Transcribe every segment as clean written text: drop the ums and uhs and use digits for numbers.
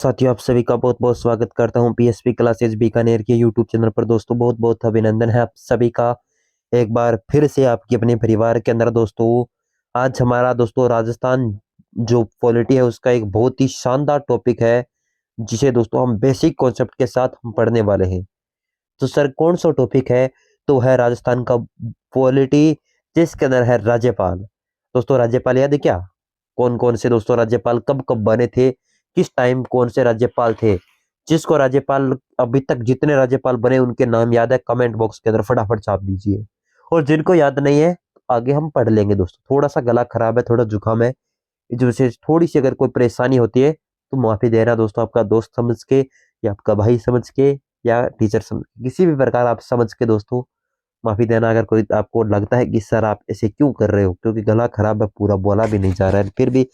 साथियों, आप सभी का बहुत बहुत स्वागत करता हूं पीएसपी क्लासेस बीकानेर के यूट्यूब चैनल पर। दोस्तों, बहुत बहुत अभिनंदन है आप सभी का एक बार फिर से आपके अपने परिवार के अंदर। दोस्तों, आज हमारा दोस्तों राजस्थान जो पॉलिटी है उसका एक बहुत ही शानदार टॉपिक है, जिसे दोस्तों हम बेसिक कॉन्सेप्ट के साथ हम पढ़ने वाले हैं। तो सर, कौन सा टॉपिक है? तो है राजस्थान का पॉलिटी, जिसके अंदर है राज्यपाल। दोस्तों, राज्यपाल याद है क्या? कौन कौन से दोस्तों राज्यपाल कब कब बने थे, किस टाइम कौन से राज्यपाल थे? जिसको राज्यपाल अभी तक जितने राज्यपाल बने उनके नाम याद है, कमेंट बॉक्स के अंदर फटाफट छाप दीजिए। और जिनको याद नहीं है, आगे हम पढ़ लेंगे। दोस्तों, थोड़ा सा गला खराब है, थोड़ा जुकाम है, इस वजह से थोड़ी सी अगर कोई परेशानी होती है तो माफी देना दोस्तों, आपका दोस्त समझ के या आपका भाई समझ के या टीचर समझ के, किसी भी प्रकार आप समझ के दोस्तों माफी देना। अगर कोई आपको लगता है कि सर आप ऐसे क्यों कर रहे हो, क्योंकि गला खराब है, पूरा बोला भी नहीं जा रहा है, फिर भी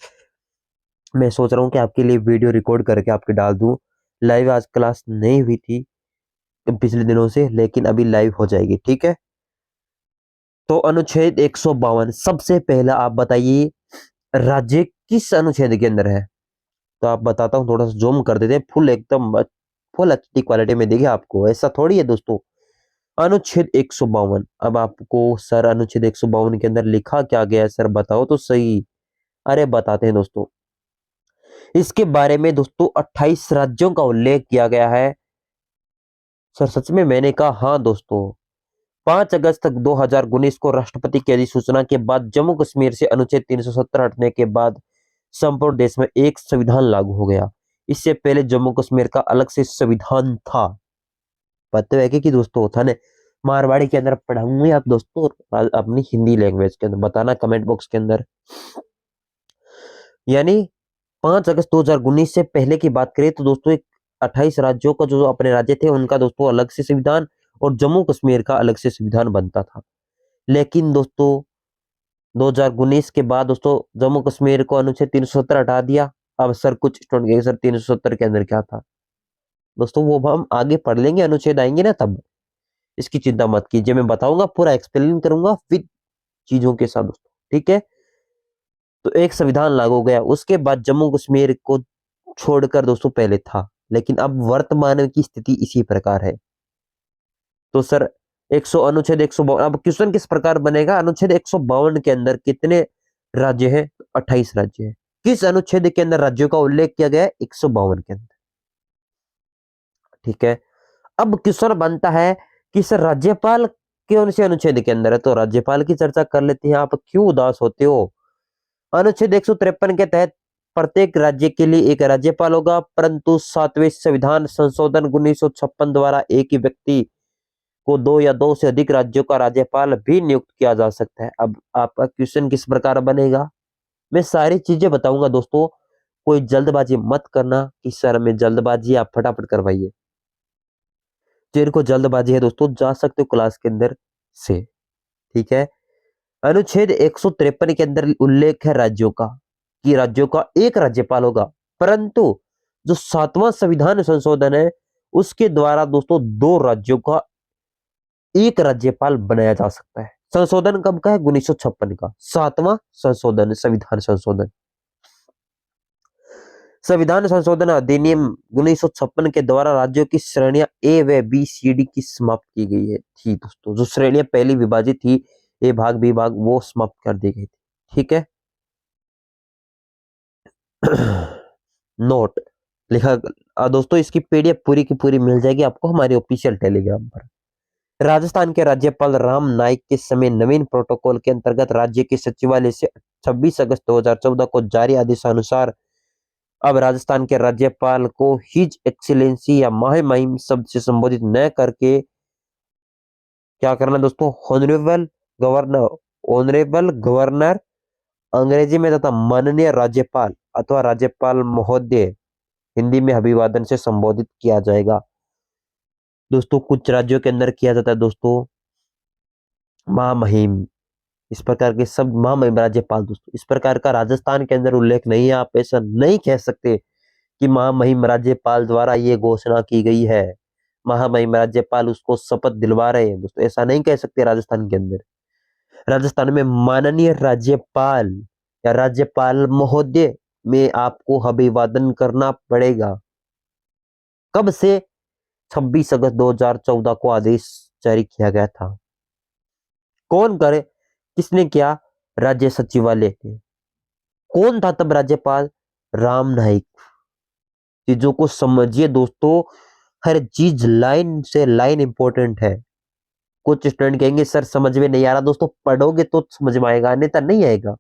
मैं सोच रहा हूँ कि आपके लिए वीडियो रिकॉर्ड करके आपके डाल दूं। लाइव आज क्लास नहीं हुई थी पिछले दिनों से, लेकिन अभी लाइव हो जाएगी, ठीक है? तो अनुच्छेद 152, सबसे पहला आप बताइए, राज्य किस अनुच्छेद के अंदर है? तो आप बताता हूँ, थोड़ा सा जूम कर देते हैं, फुल एकदम फुल एचडी क्वालिटी में देखिए। आपको ऐसा थोड़ी है दोस्तों। अनुच्छेद 152, अब आपको सर अनुच्छेद 152 के अंदर लिखा क्या गया है सर, बताओ तो सही। अरे बताते हैं दोस्तों, इसके बारे में दोस्तों 28 राज्यों का उल्लेख किया गया है। सर सच में? मैंने कहा हाँ दोस्तों। 5 अगस्त तक 2019 को राष्ट्रपति की अधिसूचना के बाद जम्मू कश्मीर से अनुच्छेद 370 हटने के बाद संपूर्ण देश में एक संविधान लागू हो गया। इससे पहले जम्मू कश्मीर का अलग से संविधान था। पता है कि दोस्तों था ने मारवाड़ी के अंदर पढ़ाऊंगे आप दोस्तों, अपनी हिंदी लैंग्वेज के अंदर बताना कमेंट बॉक्स के अंदर। यानी 5 अगस्त 2019 से पहले की बात करें तो दोस्तों, एक 28 राज्यों का जो अपने राज्य थे उनका दोस्तों अलग से संविधान, और जम्मू कश्मीर का अलग से संविधान बनता था। लेकिन दोस्तों 2019 के बाद दोस्तों जम्मू कश्मीर को अनुच्छेद 370 हटा दिया। अब सर कुछ स्टूडेंट कहेंगे सर 370 के अंदर क्या था? दोस्तों वो हम आगे पढ़ लेंगे, अनुच्छेद आएंगे ना तब, इसकी चिंता मत कीजिए, मैं बताऊंगा, पूरा एक्सप्लेन करूंगा विद चीजों के साथ दोस्तों, ठीक है? तो एक संविधान लागू हो गया, उसके बाद जम्मू कश्मीर को छोड़कर दोस्तों पहले था, लेकिन अब वर्तमान की स्थिति इसी प्रकार है। तो सर 100 अनुच्छेद 152, अब क्वेश्चन किस प्रकार बनेगा? अनुच्छेद 152 के अंदर कितने राज्य हैं? 28 राज्य है। किस अनुच्छेद के अंदर राज्यों का उल्लेख किया गया है? 152 के अंदर, ठीक है? अब क्वेश्चन बनता है कि सर राज्यपाल कौन से अनुच्छेद के अंदर है? तो राज्यपाल की चर्चा कर लेते हैं। आप क्यों उदास होते हो? अनुच्छेद 153 के तहत प्रत्येक राज्य के लिए एक राज्यपाल होगा, परंतु 7वें संविधान संशोधन 1956 द्वारा एक ही व्यक्ति को 2 या 2 से अधिक राज्यों का राज्यपाल भी नियुक्त किया जा सकता है। अब आपका क्वेश्चन किस प्रकार बनेगा, मैं सारी चीजें बताऊंगा दोस्तों। कोई जल्दबाजी मत करना कि सर में जल्दबाजी, आप फटाफट करवाइए। जिनको जल्दबाजी है दोस्तों जा सकते हो क्लास के अंदर से, ठीक है? अनुच्छेद 153 के अंदर उल्लेख है राज्यों का, कि राज्यों का एक राज्यपाल होगा, परंतु जो 7वां संविधान संशोधन है उसके द्वारा दोस्तों 2 राज्यों का एक राज्यपाल बनाया जा सकता है। संशोधन कब का है? 1956 का, 7वां संशोधन, संविधान संशोधन। संविधान संशोधन अधिनियम 1956 के द्वारा राज्यों की श्रेणियां ए व बी सी डी की समाप्त की गई है थी दोस्तों। जो श्रेणियां पहली विभाजित थी, ए भाग बी भाग, वो समाप्त कर दी गई थी, ठीक है? नोट लिखा। दोस्तों इसकी पीडीएफ पूरी की पूरी मिल जाएगी आपको हमारे ऑफिशियल टेलीग्राम पर। राजस्थान के राज्यपाल राम नाईक के समय नवीन प्रोटोकॉल के अंतर्गत राज्य के सचिवालय से 26 अगस्त 2014 को जारी आदेशानुसार अब राजस्थान के राज्यपाल को हिज एक्सीलेंसी या महामहिम शब्द से संबोधित न करके क्या करना दोस्तों? ऑनरेबल गवर्नर, ऑनरेबल गवर्नर अंग्रेजी में, तथा माननीय राज्यपाल अथवा राज्यपाल महोदय हिंदी में अभिवादन से संबोधित किया जाएगा। दोस्तों कुछ राज्यों के अंदर किया जाता है दोस्तों महामहिम, इस प्रकार के सब महामहिम राज्यपाल। दोस्तों इस प्रकार का राजस्थान के अंदर उल्लेख नहीं है। आप ऐसा नहीं कह सकते कि महामहिम राज्यपाल द्वारा ये घोषणा की गई है, महामहिम राज्यपाल उसको शपथ दिलवा रहे हैं दोस्तों, ऐसा नहीं कह सकते राजस्थान के अंदर। राजस्थान में माननीय राज्यपाल या राज्यपाल महोदय में आपको अभिवादन करना पड़ेगा। कब से? 26 अगस्त 2014 को आदेश जारी किया गया था। कौन करे? किसने किया? राज्य सचिवालय ने। कौन था तब राज्यपाल? राम नाईक। चीजों को समझिए दोस्तों, हर चीज लाइन से लाइन इंपॉर्टेंट है। कुछ स्टूडेंट कहेंगे सर समझ में नहीं आ रहा, दोस्तों पढ़ोगे तो समझ में आएगा, अन्यथा नहीं आएगा।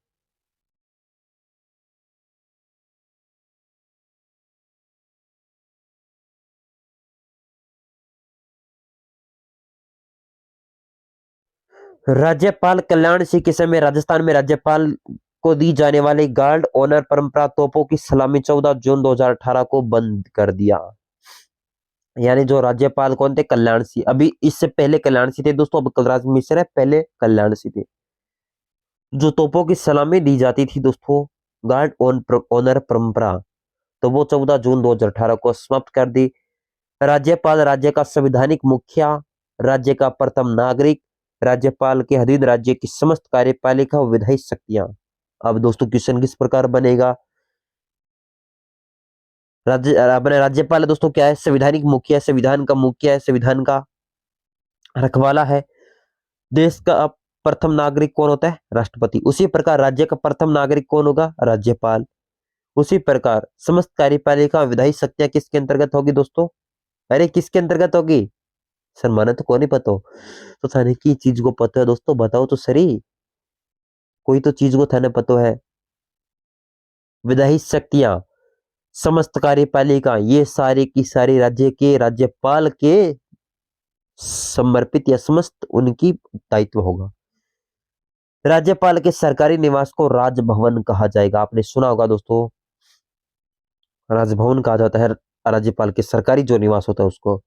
राज्यपाल कल्याण सिंह के समय राजस्थान में राज्यपाल को दी जाने वाली गार्ड ऑनर परंपरा तोपों की सलामी 14 जून 2018 को बंद कर दिया। यानी जो राज्यपाल कौन थे? कल्याण सिंह। अभी इससे पहले कल्याण सिंह थे दोस्तों, अब कलराज मिश्र है, पहले कल्याण सिंह थे। जो तोपों की सलामी दी जाती थी दोस्तों, गार्ड ऑनर परंपरा, तो वो 14 जून 2018 को समाप्त कर दी। राज्यपाल राज्य का संवैधानिक मुखिया, राज्य का प्रथम नागरिक, राज्यपाल के अधीन राज्य की समस्त कार्यपालिका और विधायी शक्तियां। अब दोस्तों क्वेश्चन किस प्रकार बनेगा? अपने राज्यपाल है दोस्तों क्या है? संवैधानिक मुखिया, संविधान का मुखिया है, संविधान का रखवाला है। देश का प्रथम नागरिक कौन होता है? राष्ट्रपति। उसी प्रकार राज्य का प्रथम नागरिक कौन होगा? राज्यपाल। उसी प्रकार समस्त कार्यपालिका विधायी शक्तियां किसके अंतर्गत होगी दोस्तों? अरे किसके अंतर्गत होगी? सर माने तो कौन ही पता हो, तो थाने की चीज को पता है दोस्तों, बताओ तो सही, कोई तो चीज को थाने पता है। विधायी शक्तियां, समस्त कार्यपालिका, ये सारी की सारी राज्य के राज्यपाल के समर्पित या समस्त उनकी दायित्व होगा। राज्यपाल के सरकारी निवास को राजभवन कहा जाएगा। आपने सुना होगा दोस्तों, राजभवन कहा जाता है राज्यपाल के सरकारी जो निवास होता है उसको।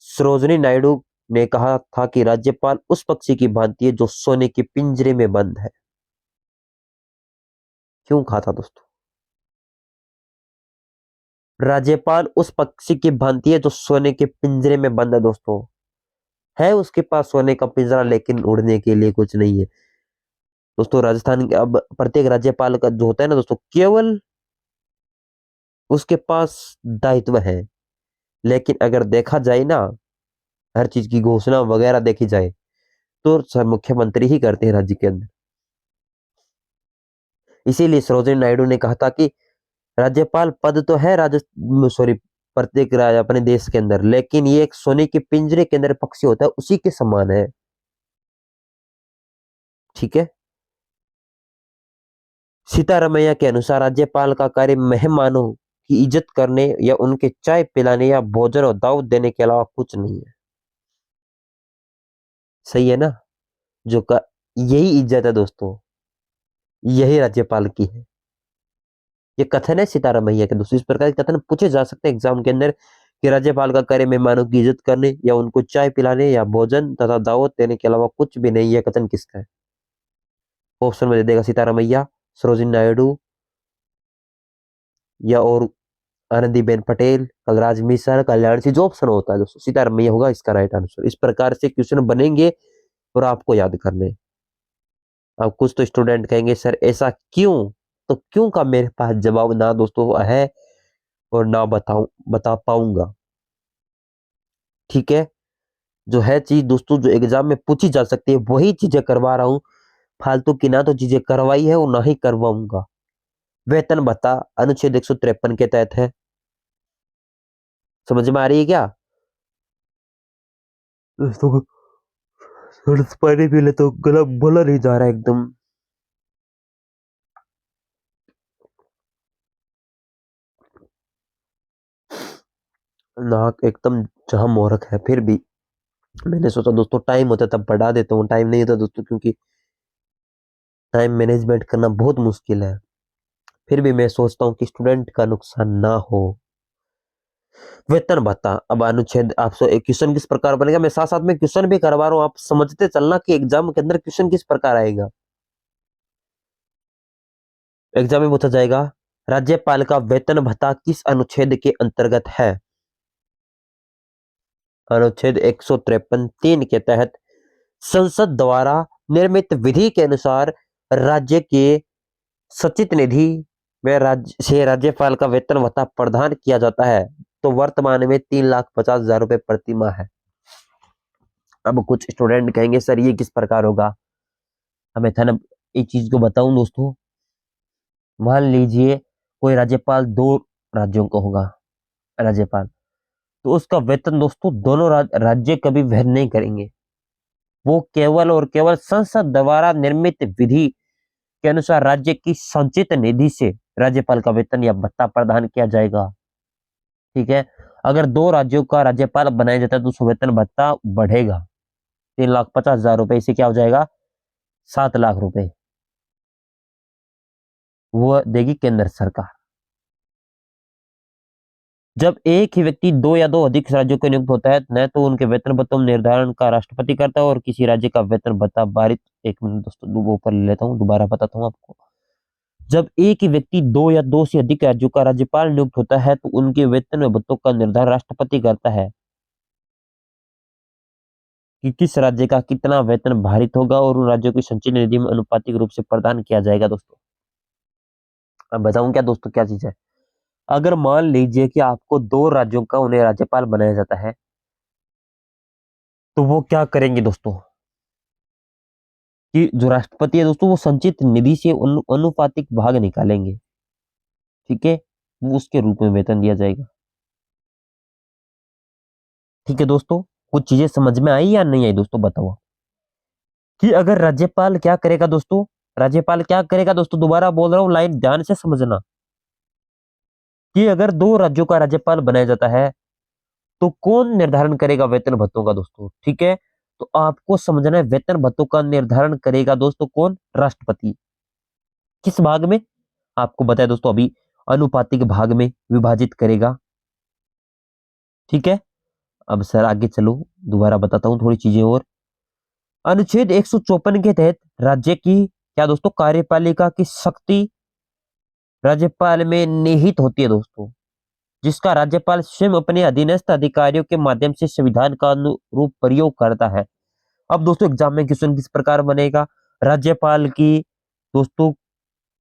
सरोजिनी नायडू ने कहा था कि राज्यपाल उस पक्षी की भांति है जो सोने के पिंजरे में बंद है। क्यों कहा था दोस्तों? राज्यपाल उस पक्षी की भांति है जो सोने के पिंजरे में बंद है दोस्तों। है उसके पास सोने का पिंजरा, लेकिन उड़ने के लिए कुछ नहीं है दोस्तों। राजस्थान के अब प्रत्येक राज्यपाल का जो होता है ना दोस्तों, केवल उसके पास दायित्व है। लेकिन अगर देखा जाए ना, हर चीज की घोषणा वगैरह देखी जाए तो सर मुख्यमंत्री ही करते हैं राज्य के अंदर। इसीलिए सरोजिनी नायडू ने कहा था कि राज्यपाल पद तो है सॉरी प्रत्येक अपने देश के अंदर, लेकिन ये एक सोने के पिंजरे के अंदर पक्षी होता है, उसी के समान है। ठीक है। सीतारमैया के अनुसार राज्यपाल का कार्य मेहमानों की इज्जत करने या उनके चाय पिलाने या भोजन और दावत देने के अलावा कुछ नहीं है। सही है ना? यही इज्जत है दोस्तों, यही राज्यपाल की है। ये कथन है सीतारमैया के दोस्तों। इस प्रकार के कथन पूछे जा सकते हैं एग्जाम के अंदर कि राज्यपाल का कार्य मेहमानों की इज्जत करने या उनको चाय पिलाने या भोजन तथा दावत देने के अलावा कुछ भी नहीं। यह कथन किसका है? ऑप्शन में दे देगा सीतारमैया, सरोजिनी नायडू, या और आनंदीबेन पटेल, कलराज मिश्र, कल्याण सिंह। जो ऑप्शन होता है दोस्तों सीतारमैया होगा इसका राइट आंसर। इस प्रकार से क्वेश्चन बनेंगे और आपको याद करने। अब कुछ तो स्टूडेंट कहेंगे सर ऐसा क्यों? तो क्यों का मेरे पास जवाब ना दोस्तों है और ना बता पाऊंगा। ठीक है। जो है चीज दोस्तों जो एग्जाम में पूछी जा सकती है वही चीजें करवा रहा हूं। फालतू की ना तो चीजें करवाई है और ना ही करवाऊंगा। वेतन भत्ता अनुच्छेद 153 के तहत है। समझ में आ रही है क्या दोस्तों को? पानी पी ले तो गला बोला नहीं जा रहा एकदम। नाक एकदम जाम हो रखा है। फिर भी मैंने सोचा दोस्तों टाइम होता तब बढ़ा देता हूँ, टाइम नहीं होता दोस्तों क्योंकि टाइम मैनेजमेंट करना बहुत मुश्किल है। फिर भी मैं सोचता हूँ कि स्टूडेंट का नुकसान ना हो। वेतन भत्ता, अब अनुच्छेद आपसे एक क्वेश्चन किस प्रकार बनेगा, मैं साथ साथ में क्वेश्चन भी करवा रहा हूँ, आप समझते चलना कि एग्जाम के अंदर क्वेश्चन किस प्रकार आएगा। एग्जाम में पूछा जाएगा राज्यपाल का वेतन भत्ता किस अनुच्छेद के अंतर्गत है? अनुच्छेद 153(3) के तहत संसद द्वारा निर्मित विधि के अनुसार राज्य के सचित निधि में राज्य से राज्यपाल का वेतन भत्ता प्रदान किया जाता है। तो वर्तमान में 3,50,000 रुपए प्रति माह है। अब कुछ स्टूडेंट कहेंगे सर ये किस प्रकार होगा, हमें था ना एक चीज को बताऊं दोस्तों। मान लीजिए कोई राज्यपाल 2 राज्यों का होगा राज्यपाल, तो उसका वेतन दोस्तों दोनों राज्य कभी वहन नहीं करेंगे। वो केवल और केवल संसद द्वारा निर्मित विधि के अनुसार राज्य की संचित निधि से राज्यपाल का वेतन या भत्ता प्रदान किया जाएगा। ठीक है, अगर 2 राज्यों का राज्यपाल बनाया जाता है तो उसका वेतन भत्ता बढ़ेगा। 3,50,000 रुपए से क्या हो जाएगा, 7 लाख रुपए वो देगी केंद्र सरकार। जब एक ही व्यक्ति 2 या 2 अधिक राज्यों को नियुक्त होता है न तो उनके वेतन भत्तों में निर्धारण का राष्ट्रपति करता है और किसी राज्य का वेतन भत्ता भारित, एक मिनट दोस्तों वो ऊपर ले लेता हूँ, दोबारा बताता हूँ आपको। जब एक ही व्यक्ति 2 या 2 से अधिक राज्यों का राज्यपाल नियुक्त होता है तो उनके वेतन व भत्तों का निर्धारण राष्ट्रपति करता है कि किस राज्य का कितना वेतन भारित होगा और उन राज्यों की संचित निधि में अनुपातिक रूप से प्रदान किया जाएगा। दोस्तों अब बताऊं क्या दोस्तों क्या चीज है, अगर मान लीजिए कि आपको 2 राज्यों का उन्हें राज्यपाल बनाया जाता है तो वो क्या करेंगे दोस्तों कि जो राष्ट्रपति है दोस्तों वो संचित निधि से अनुपातिक भाग निकालेंगे। ठीक है, वो उसके रूप में वेतन दिया जाएगा। ठीक है दोस्तों, कुछ चीजें समझ में आई या नहीं आई दोस्तों बताओ। कि अगर राज्यपाल क्या करेगा दोस्तों, राज्यपाल क्या करेगा दोस्तों, दोबारा बोल रहा हूं लाइन ध्यान से समझना। कि अगर 2 राज्यों का राज्यपाल बनाया जाता है तो कौन निर्धारण करेगा वेतन भत्तों का दोस्तों। ठीक है, तो आपको समझना है वेतन भत्तों का निर्धारण करेगा दोस्तों कौन, राष्ट्रपति। किस भाग में, आपको बताया दोस्तों अभी, अनुपातिक भाग में विभाजित करेगा। ठीक है, अब सर आगे चलो दोबारा बताता हूं थोड़ी चीजें और। अनुच्छेद 154 के तहत राज्य की क्या दोस्तों कार्यपालिका की शक्ति राज्यपाल में निहित होती है दोस्तों, जिसका राज्यपाल स्वयं अपने अधीनस्थ अधिकारियों के माध्यम से संविधान का अनुरूप प्रयोग करता है। अब दोस्तों एग्जाम में क्वेश्चन किस प्रकार बनेगा, राज्यपाल की दोस्तों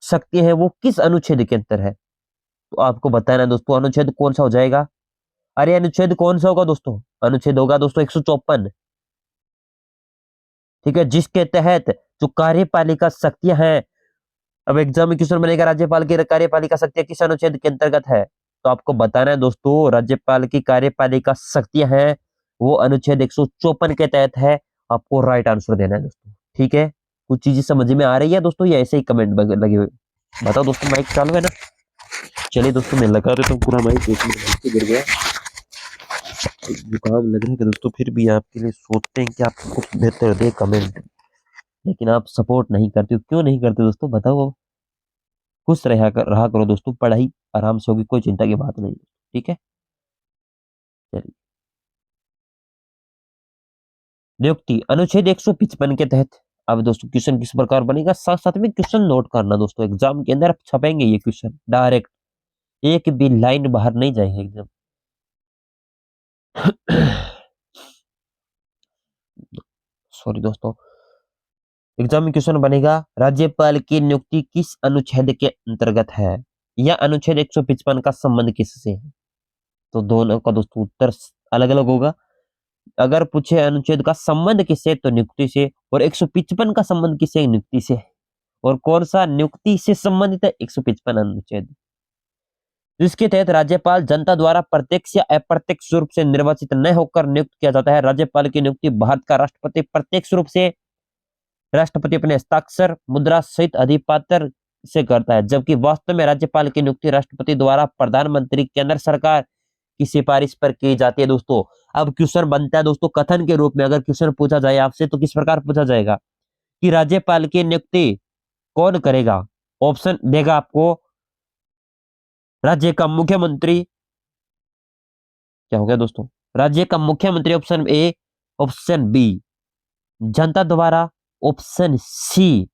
शक्ति है वो किस अनुच्छेद के अंतर है, तो आपको बताना है दोस्तों अनुच्छेद कौन सा हो जाएगा। अरे अनुच्छेद कौन सा होगा दोस्तों, अनुच्छेद होगा दोस्तों 154। ठीक है, जिसके तहत जो कार्यपालिका शक्तियां हैं, अब एग्जाम में क्वेश्चन बनेगा राज्यपाल की कार्यपालिका शक्तियां किस अनुच्छेद के अंतर्गत है, तो आपको बताना है दोस्तों राज्यपाल की कार्यपालिका शक्तियां हैं वो अनुच्छेद 154 के तहत है। आपको राइट आंसर देना है दोस्तों। ठीक है, कुछ चीजें समझ में आ रही है दोस्तों या ऐसे ही कमेंट लगे हुए, बताओ दोस्तों। माइक चालू है ना, चलिए दोस्तों मैं लगा देता हूँ पूरा माइक, एक मिनट नीचे गिर गया, जुकाम लग रहा है दोस्तों, फिर भी आपके लिए सोचते हैं कि आपको कुछ बेहतर दे कमेंट, लेकिन आप सपोर्ट नहीं करते हो, क्यों नहीं करते दोस्तों बताओ। खुश रहा करो दोस्तों, पढ़ाई आराम से होगी, कोई चिंता की बात नहीं। ठीक है, चलिए नियुक्ति अनुच्छेद 155 के तहत। अब दोस्तों क्वेश्चन किस प्रकार बनेगा, साथ साथ में क्वेश्चन नोट करना दोस्तों, एग्जाम के अंदर छपेंगे ये क्वेश्चन डायरेक्ट, एक भी लाइन बाहर नहीं जाएंगे एकदम। सॉरी दोस्तों, एग्जाम में क्वेश्चन बनेगा राज्यपाल की नियुक्ति किस अनुच्छेद के अंतर्गत है, या अनुच्छेद 155 का संबंध किससे है, तो दोनों का दोस्तों उत्तर अलग अलग होगा। अगर पूछे अनुच्छेद का संबंध किससे तो नियुक्ति से, और 155 का संबंध किससे, नियुक्ति से। और कौन सा नियुक्ति से संबंधित है, 155 अनुच्छेद, जिसके तहत राज्यपाल जनता द्वारा प्रत्यक्ष या अप्रत्यक्ष रूप से निर्वाचित न होकर नियुक्त किया जाता है। राज्यपाल की नियुक्ति भारत का राष्ट्रपति प्रत्यक्ष रूप से राष्ट्रपति अपने हस्ताक्षर मुद्रा सहित अधिपत्र से करता है, जबकि वास्तव में राज्यपाल की नियुक्ति राष्ट्रपति द्वारा प्रधानमंत्री केंद्र सरकार की सिफारिश पर की जाती है दोस्तों। अब क्वेश्चन बनता है दोस्तों कथन के रूप में, अगर क्वेश्चन पूछा जाए आपसे तो किस प्रकार पूछा जाएगा कि राज्यपाल की नियुक्ति कौन करेगा, ऑप्शन देगा आपको, राज्य का मुख्यमंत्री, क्या हो गया दोस्तों, राज्य का मुख्यमंत्री ऑप्शन ए, ऑप्शन बी जनता द्वारा, ऑप्शन सी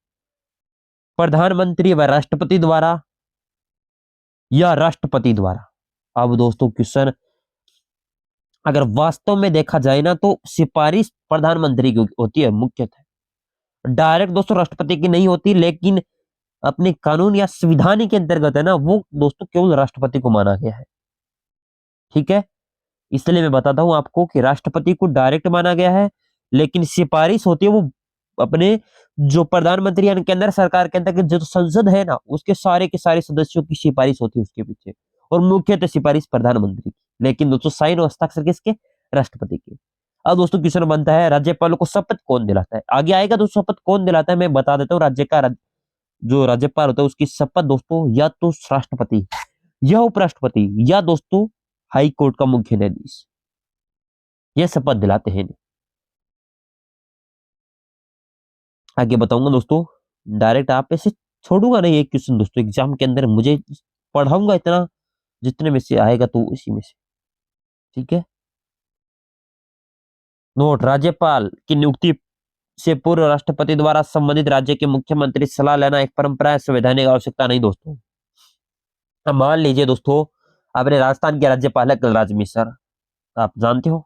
प्रधानमंत्री व राष्ट्रपति द्वारा, या राष्ट्रपति द्वारा। अब दोस्तों क्वेश्चन अगर वास्तव में देखा जाए ना तो सिफारिश प्रधानमंत्री की होती है मुख्यतः, डायरेक्ट दोस्तों राष्ट्रपति की नहीं होती, लेकिन अपने कानून या संविधान के अंतर्गत है ना वो दोस्तों केवल राष्ट्रपति को माना गया है। ठीक है, इसलिए मैं बताता हूं आपको कि राष्ट्रपति को डायरेक्ट माना गया है, लेकिन सिफारिश होती है वो अपने जो प्रधानमंत्री यानी केंद्र सरकार के अंदर के जो संसद है ना, उसके सारे के सारे सदस्यों की सिफारिश होती है उसके पीछे, और मुख्यतः सिफारिश प्रधानमंत्री की, लेकिन दोस्तों साइन और हस्ताक्षर किसके? राष्ट्रपति के। अब दोस्तों क्वेश्चन बनता है, राज्यपालों को शपथ कौन दिलाता है? आगे आएगा दोस्तों शपथ कौन दिलाता है, मैं बता देता हूँ। जो राज्यपाल होता है उसकी शपथ दोस्तों या तो राष्ट्रपति या उपराष्ट्रपति या दोस्तों हाई कोर्ट का मुख्य न्यायाधीश, ये शपथ दिलाते हैं। आगे बताऊंगा दोस्तों, डायरेक्ट आप ऐसे छोड़ूंगा नहीं एक क्वेश्चन दोस्तों एग्जाम के अंदर, मुझे पढ़ाऊंगा इतना जितने में से आएगा तो इसी में से, ठीक है। नोट, राज्यपाल की नियुक्ति से पूर्व राष्ट्रपति द्वारा संबंधित राज्य के मुख्यमंत्री से सलाह लेना एक परंपरा है, संवैधानिक आवश्यकता नहीं दोस्तों। अब मान लीजिए दोस्तों, अपने राजस्थान के राज्यपाल है कलराज मिश्र, आप जानते हो,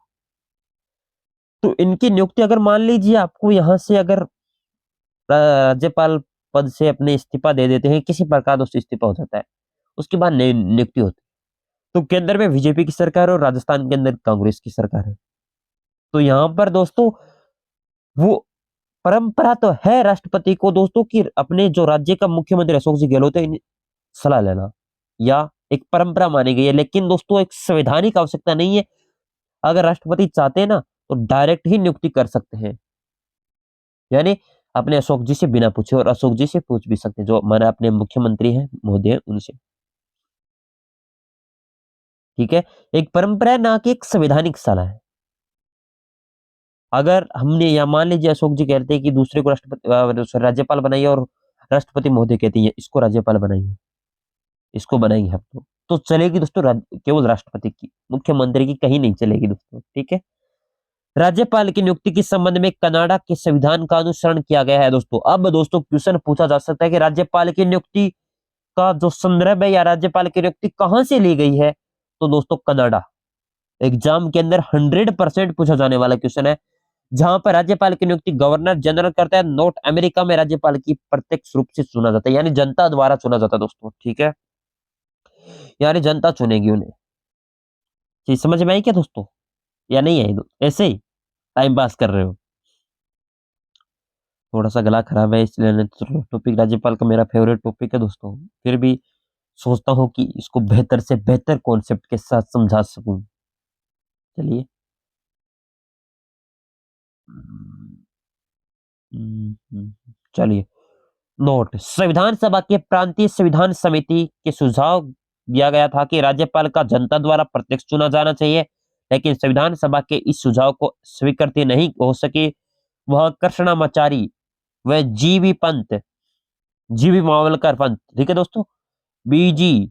तो इनकी नियुक्ति अगर मान लीजिए आपको यहाँ से अगर राज्यपाल पद से अपने इस्तीफा दे देते हैं, किसी प्रकार दोस्तों इस्तीफा हो जाता है, उसके बाद नई नियुक्ति होती है, तो केंद्र में बीजेपी की सरकार और राजस्थान के अंदर कांग्रेस की सरकार है। तो यहाँ पर दोस्तों वो परंपरा तो है राष्ट्रपति को दोस्तों कि अपने जो राज्य का मुख्यमंत्री अशोक जी गहलोत है सलाह लेना, या एक परंपरा मानी गई है, लेकिन दोस्तों एक संवैधानिक आवश्यकता नहीं है। अगर राष्ट्रपति चाहते हैं ना तो डायरेक्ट ही नियुक्ति कर सकते हैं, यानी अपने अशोक जी से बिना पूछे, और अशोक जी से पूछ भी सकते हैं जो हमारे अपने मुख्यमंत्री हैं महोदय उनसे, ठीक है। एक परंपरा है ना कि एक संवैधानिक सलाह है। अगर हमने या मान लीजिए अशोक जी कहते हैं कि दूसरे को राज्यपाल बनाइए, और राष्ट्रपति महोदय कहती है इसको राज्यपाल बनाइए, इसको बनाएंगे हम तो चलेगी दोस्तों केवल राष्ट्रपति की, मुख्यमंत्री की कहीं नहीं चलेगी दोस्तों, ठीक है। राज्यपाल की नियुक्ति के संबंध में कनाडा के संविधान का अनुसरण किया गया है दोस्तों। अब दोस्तों क्वेश्चन पूछा जा सकता है कि राज्यपाल की नियुक्ति का जो संदर्भ है या राज्यपाल की नियुक्ति कहां से ली गई है, तो दोस्तों कनाडा। एग्जाम के अंदर 100% पूछा जाने वाला क्वेश्चन है, जहां पर राज्यपाल की नियुक्ति गवर्नर जनरल करता है। नॉर्थ अमेरिका में राज्यपाल की प्रत्यक्ष रूप से चुना जाता है, यानी जनता द्वारा चुना जाता है दोस्तों, ठीक है, यानी जनता चुनेगी उन्हें। चीज समझ में आई क्या दोस्तों, या नहीं आई? ऐसे ही टाइम पास कर रहे हो? थोड़ा सा गला खराब है इसलिए टॉपिक राज्यपाल का मेरा फेवरेट टॉपिक है दोस्तों, फिर भी सोचता हूँ कि इसको बेहतर से बेहतर कॉन्सेप्ट के साथ समझा सकूं। चलिए, चलिए। नोट, संविधान सभा के प्रांतीय संविधान समिति के सुझाव दिया गया था कि राज्यपाल का जनता द्वारा प्रत्यक्ष चुना जाना चाहिए, लेकिन संविधान सभा के इस सुझाव को स्वीकृति नहीं हो सकी। वह कृष्णामाचारी व जीवी मावलकर पंत, ठीक है दोस्तों, बीजी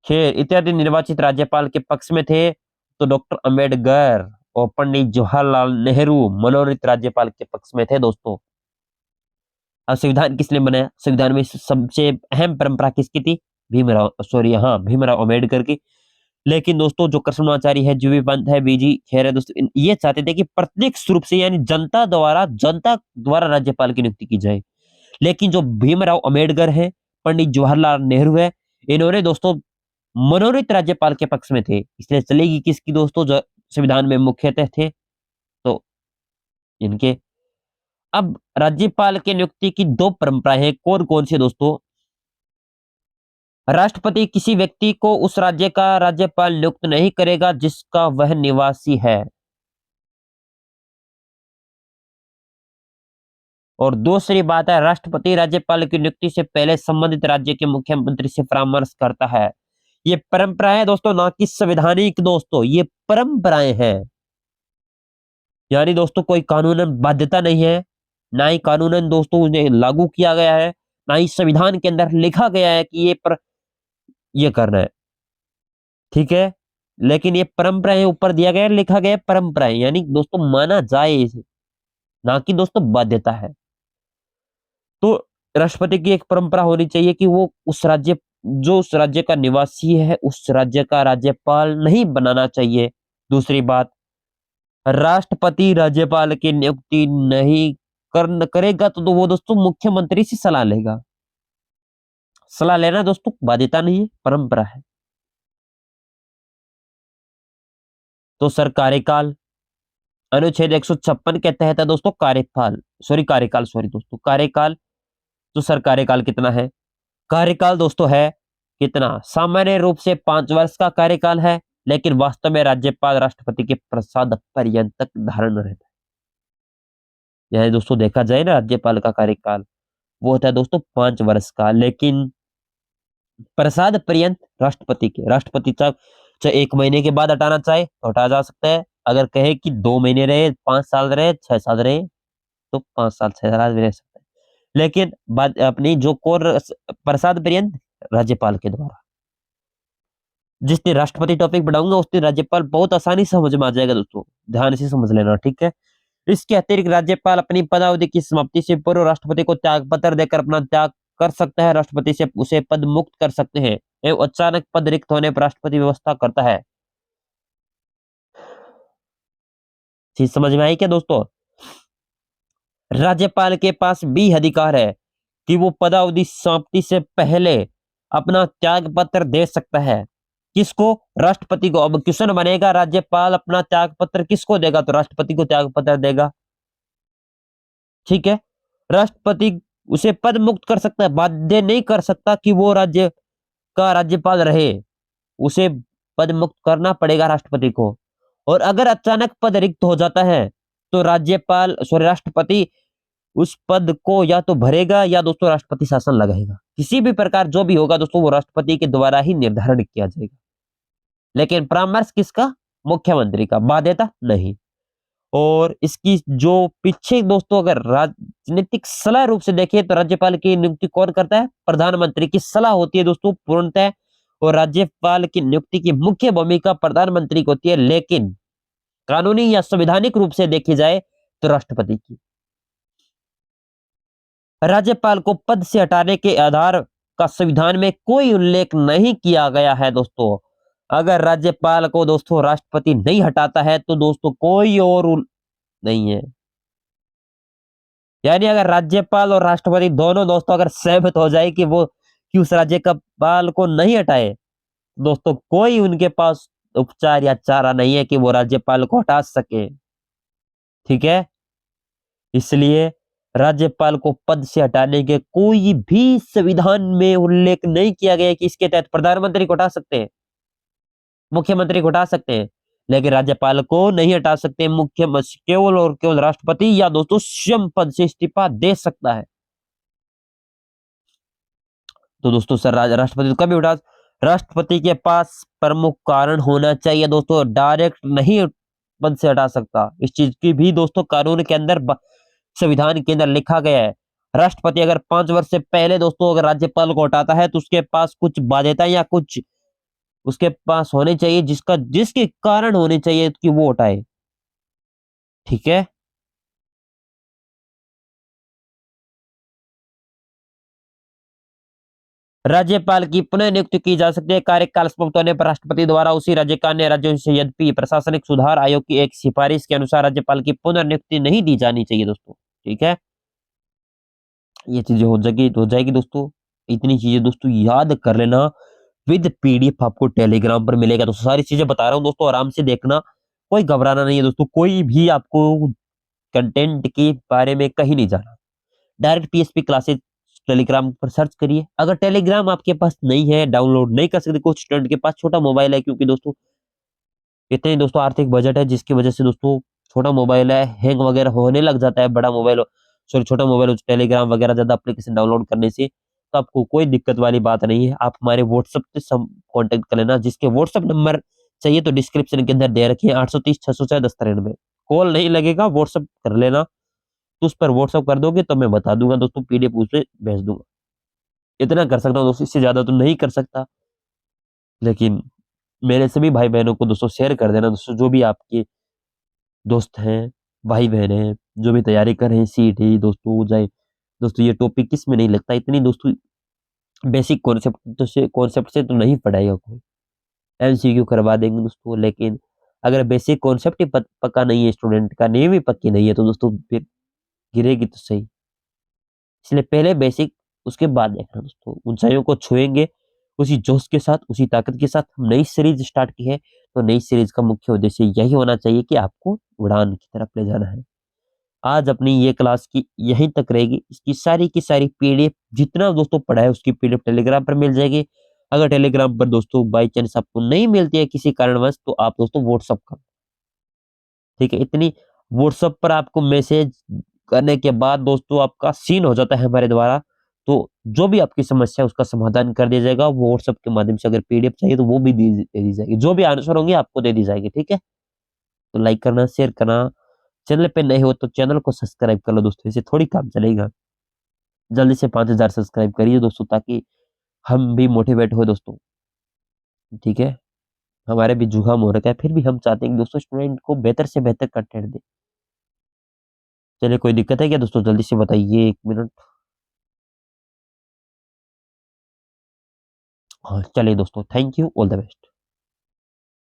खेर इत्यादि निर्वाचित राज्यपाल के पक्ष में थे, तो डॉक्टर अंबेडकर और पंडित जवाहरलाल नेहरू मनोनीत राज्यपाल के पक्ष में थे दोस्तों। अब संविधान किसने बनाया? संविधान में सबसे अहम परंपरा किसकी थी? भीमराव अम्बेडकर की। लेकिन दोस्तों जो कृष्णाचारी है, जीवी पंत है, बीजी खेर है दोस्तों, ये चाहते थे कि प्रत्यक्ष रूप से यानी जनता द्वारा राज्यपाल की नियुक्ति की जाए। लेकिन जो भीमराव अम्बेडकर है, पंडित जवाहरलाल नेहरू है, इन्होंने दोस्तों मनोनीत राज्यपाल के पक्ष में थे, इसलिए चलेगी किसकी दोस्तों? जो संविधान में मुख्यतः थे तो इनके। अब राज्यपाल की नियुक्ति की दो परंपराएं हैं, कौन कौन सी दोस्तों? राष्ट्रपति किसी व्यक्ति को उस राज्य का राज्यपाल नियुक्त नहीं करेगा जिसका वह निवासी है, और दूसरी बात है राष्ट्रपति राज्यपाल की नियुक्ति से पहले संबंधित राज्य के मुख्यमंत्री से परामर्श करता है। ये परंपरा है दोस्तों, ना कि संवैधानिक दोस्तों, ये परंपराएं हैं, यानी दोस्तों कोई कानूनन बाध्यता नहीं है, ना ही कानूनन दोस्तों उन्हें लागू किया गया है, ना ही संविधान के अंदर लिखा गया है कि ये करना है, ठीक है। लेकिन ये परंपराएं ऊपर दिया गया है, लिखा गया है परंपराएं, यानी दोस्तों माना जाए इसे, ना कि दोस्तों बाध्यता है। तो राष्ट्रपति की एक परंपरा होनी चाहिए कि वो जो उस राज्य का निवासी है उस राज्य का राज्यपाल नहीं बनाना चाहिए। दूसरी बात, राष्ट्रपति राज्यपाल की नियुक्ति नहीं करेगा तो वो दोस्तों मुख्यमंत्री से सलाह लेगा। सलाह लेना दोस्तों बाध्यता नहीं है, परंपरा है। तो सर कार्यकाल अनुच्छेद 156 के तहत है दोस्तों कार्यकाल सॉरी दोस्तों कार्यकाल। तो सर कार्यकाल कितना है? कार्यकाल दोस्तों है कितना? सामान्य रूप से 5 वर्ष का कार्यकाल है, लेकिन वास्तव में राज्यपाल राष्ट्रपति के प्रसाद पर्यंत धारण रहता है। यह दोस्तों देखा जाए ना, राज्यपाल का कार्यकाल वो होता है दोस्तों 5 वर्ष का, लेकिन प्रसाद पर्यंत राष्ट्रपति चाहे 1 महीने के बाद हटाना चाहे तो हटा जा सकता है। अगर कहे कि 2 महीने रहे, 5 साल रहे, 6 साल रहे, तो 5 साल 6 साल भी रह सकता है। लेकिन बात अपनी जो कोर प्रसाद पर्यंत राज्यपाल के द्वारा। जिस दिन राष्ट्रपति टॉपिक पढ़ाऊंगा उस दिन राज्यपाल बहुत आसानी से समझ में आ जाएगा दोस्तों, ध्यान से समझ लेना, ठीक है। इसके अतिरिक्त राज्यपाल अपनी पदावधि की समाप्ति से पूर्व राष्ट्रपति को त्याग पत्र देकर अपना त्याग कर सकता है। राष्ट्रपति से उसे पद मुक्त कर सकते हैं एवं अचानक पद रिक्त होने पर राष्ट्रपति व्यवस्था करता है। चीज समझ में आई क्या दोस्तों? राज्यपाल के भी भी अधिकार है कि वो पदावधि समाप्ति से पहले अपना त्याग पत्र दे सकता है। किसको? राष्ट्रपति को। अब क्वेश्चन बनेगा, राज्यपाल अपना त्याग पत्र किसको देगा? तो राष्ट्रपति को त्याग पत्र देगा, ठीक है। राष्ट्रपति उसे पद मुक्त कर सकता है, बाध्य नहीं कर सकता कि वो राज्य का राज्यपाल रहे, उसे पद मुक्त करना पड़ेगा राष्ट्रपति को। और अगर अचानक पद रिक्त हो जाता है तो राष्ट्रपति उस पद को या तो भरेगा या दोस्तों राष्ट्रपति शासन लगाएगा। किसी भी प्रकार जो भी होगा दोस्तों वो राष्ट्रपति के द्वारा ही निर्धारण किया जाएगा, लेकिन परामर्श किसका? मुख्यमंत्री का, बाध्यता नहीं। और इसकी जो पीछे दोस्तों अगर राजनीतिक सलाह रूप से देखें तो राज्यपाल की नियुक्ति कौन करता है? प्रधानमंत्री की सलाह होती है दोस्तों पूर्णतः, और राज्यपाल की नियुक्ति की मुख्य भूमिका प्रधानमंत्री की होती है, लेकिन कानूनी या संवैधानिक रूप से देखी जाए तो राष्ट्रपति की। राज्यपाल को पद से हटाने के आधार का संविधान में कोई उल्लेख नहीं किया गया है दोस्तों। अगर राज्यपाल को दोस्तों राष्ट्रपति नहीं हटाता है तो दोस्तों कोई और नहीं है। यानी अगर राज्यपाल और राष्ट्रपति दोनों दोस्तों अगर सहमत हो जाए कि वो कि उस राज्यपाल को नहीं हटाए, दोस्तों कोई उनके पास उपचार या चारा नहीं है कि वो राज्यपाल को हटा सके, ठीक है। इसलिए राज्यपाल को पद से हटाने के कोई भी संविधान में उल्लेख नहीं किया गया कि इसके तहत प्रधानमंत्री को हटा सकते हैं, मुख्यमंत्री को हटा सकते हैं, लेकिन राज्यपाल को नहीं हटा सकते। केवल और केवल राष्ट्रपति या दोस्तों स्वयं पद से इस्तीफा दे सकता है। तो दोस्तों सर राष्ट्रपति तो कभी उठा? राष्ट्रपति के पास प्रमुख कारण होना चाहिए दोस्तों, डायरेक्ट नहीं पद से हटा सकता। इस चीज की भी दोस्तों कानून के अंदर संविधान के अंदर लिखा गया है। राष्ट्रपति अगर 5 वर्ष से पहले दोस्तों अगर राज्यपाल को हटाता है तो उसके पास कुछ बाध्यता या कुछ उसके पास होने चाहिए जिसके कारण होने चाहिए कि वो हटाए, ठीक है। राज्यपाल की पुनः नियुक्ति की जा सकती है कार्यकाल समाप्त होने पर राष्ट्रपति द्वारा उसी राज्यकाल ने राज्यों से। यद्यपि प्रशासनिक सुधार आयोग की एक सिफारिश के अनुसार राज्यपाल की पुनर्नियुक्ति नहीं दी जानी चाहिए दोस्तों, ठीक है। ये चीजें हो जाएगी दोस्तों। इतनी चीजें दोस्तों याद कर लेना, विद पीडीएफ आपको टेलीग्राम पर मिलेगा दोस्तों। सारी चीजें बता रहा हूँ दोस्तों, आराम से देखना, कोई घबराना नहीं है दोस्तों। कोई भी आपको कंटेंट के बारे में कहीं नहीं जाना, डायरेक्ट पीएसपी क्लासेस टेलीग्राम पर सर्च करिए। अगर टेलीग्राम आपके पास नहीं है, डाउनलोड नहीं कर सकते, कुछ स्टूडेंट के पास छोटा मोबाइल है, क्योंकि दोस्तों इतने दोस्तों आर्थिक बजट है जिसकी वजह से दोस्तों छोटा मोबाइल है, हैंग वगैरह होने लग जाता है। बड़ा मोबाइल सॉरी छोटा मोबाइल टेलीग्राम वगैरह ज्यादा एप्लीकेशन डाउनलोड करने से तो आपको कोई दिक्कत वाली बात नहीं है। आप हमारे व्हाट्सएप से कॉन्टेक्ट कर लेना, जिसके व्हाट्सएप नंबर चाहिए तो डिस्क्रिप्शन के अंदर दे रखिए 830 604 1093। कॉल नहीं लगेगा, व्हाट्सएप कर लेना, तो उस पर व्हाट्सएप कर दोगे तो मैं बता दूंगा दोस्तों, पीडीएफ उस पर भेज दूंगा। इतना कर सकता हूँ दोस्तों, इससे ज्यादा तो नहीं कर सकता। लेकिन मेरे सभी भाई बहनों को दोस्तों शेयर कर देना दोस्तों, जो भी आपके दोस्त हैं, भाई बहन हैं, जो भी तैयारी कर रहे हैं सीटी दोस्तों जाए दोस्तों। ये टॉपिक किस में नहीं लगता, इतनी दोस्तों बेसिक कॉन्सेप्ट से तो नहीं पढ़ाएगा कोई, एमसीक्यू करवा देंगे दोस्तों। लेकिन अगर बेसिक कॉन्सेप्ट ही पक्का नहीं है, स्टूडेंट का नींव ही पक्की नहीं है, तो दोस्तों फिर गिरेगी तो सही। इसलिए पहले बेसिक, उसके बाद देखना दोस्तों। ऊंचाइयों को छुएंगे उसी जोश के साथ, उसी ताकत के साथ हम नई सीरीज स्टार्ट की है। तो नई सीरीज का मुख्य उद्देश्य यही होना चाहिए कि आपको उड़ान की तरफ ले जाना है। आज अपनी ये क्लास की यहीं तक रहेगी। इसकी सारी की सारी पीडीएफ जितना दोस्तों पढ़ा है उसकी पीडीएफ टेलीग्राम पर मिल जाएगी। अगर टेलीग्राम पर दोस्तों बाई चांस आपको नहीं मिलती है किसी कारणवश, तो आप दोस्तों व्हाट्सअप कर, ठीक है। इतनी व्हाट्सएप पर आपको मैसेज करने के बाद दोस्तों आपका सीन हो जाता है हमारे द्वारा। तो जो भी आपकी समस्या है उसका समाधान कर दिया जाएगा। वो व्हाट्सएप के माध्यम से अगर पीडीएफ चाहिए तो वो भी दे दी जाएगी। जो भी आंसर होंगे आपको दे दी जाएगी, ठीक है। तो लाइक करना, शेयर करना, चैनल पे नए हो तो चैनल को सब्सक्राइब कर लो दोस्तों, इससे थोड़ी काम चलेगा। जल्दी से 5000 सब्सक्राइब करिए दोस्तों, ताकि हम भी मोटिवेट हो दोस्तों, ठीक है। हमारे भी जुकाम हो रखा है, फिर भी हम चाहते हैं कि दोस्तों स्टूडेंट को बेहतर से बेहतर कंटेंट दे। चलिए, कोई दिक्कत है क्या दोस्तों? जल्दी से बताइए, 1 मिनट। हाँ, चलिए दोस्तों, thank you, all the best.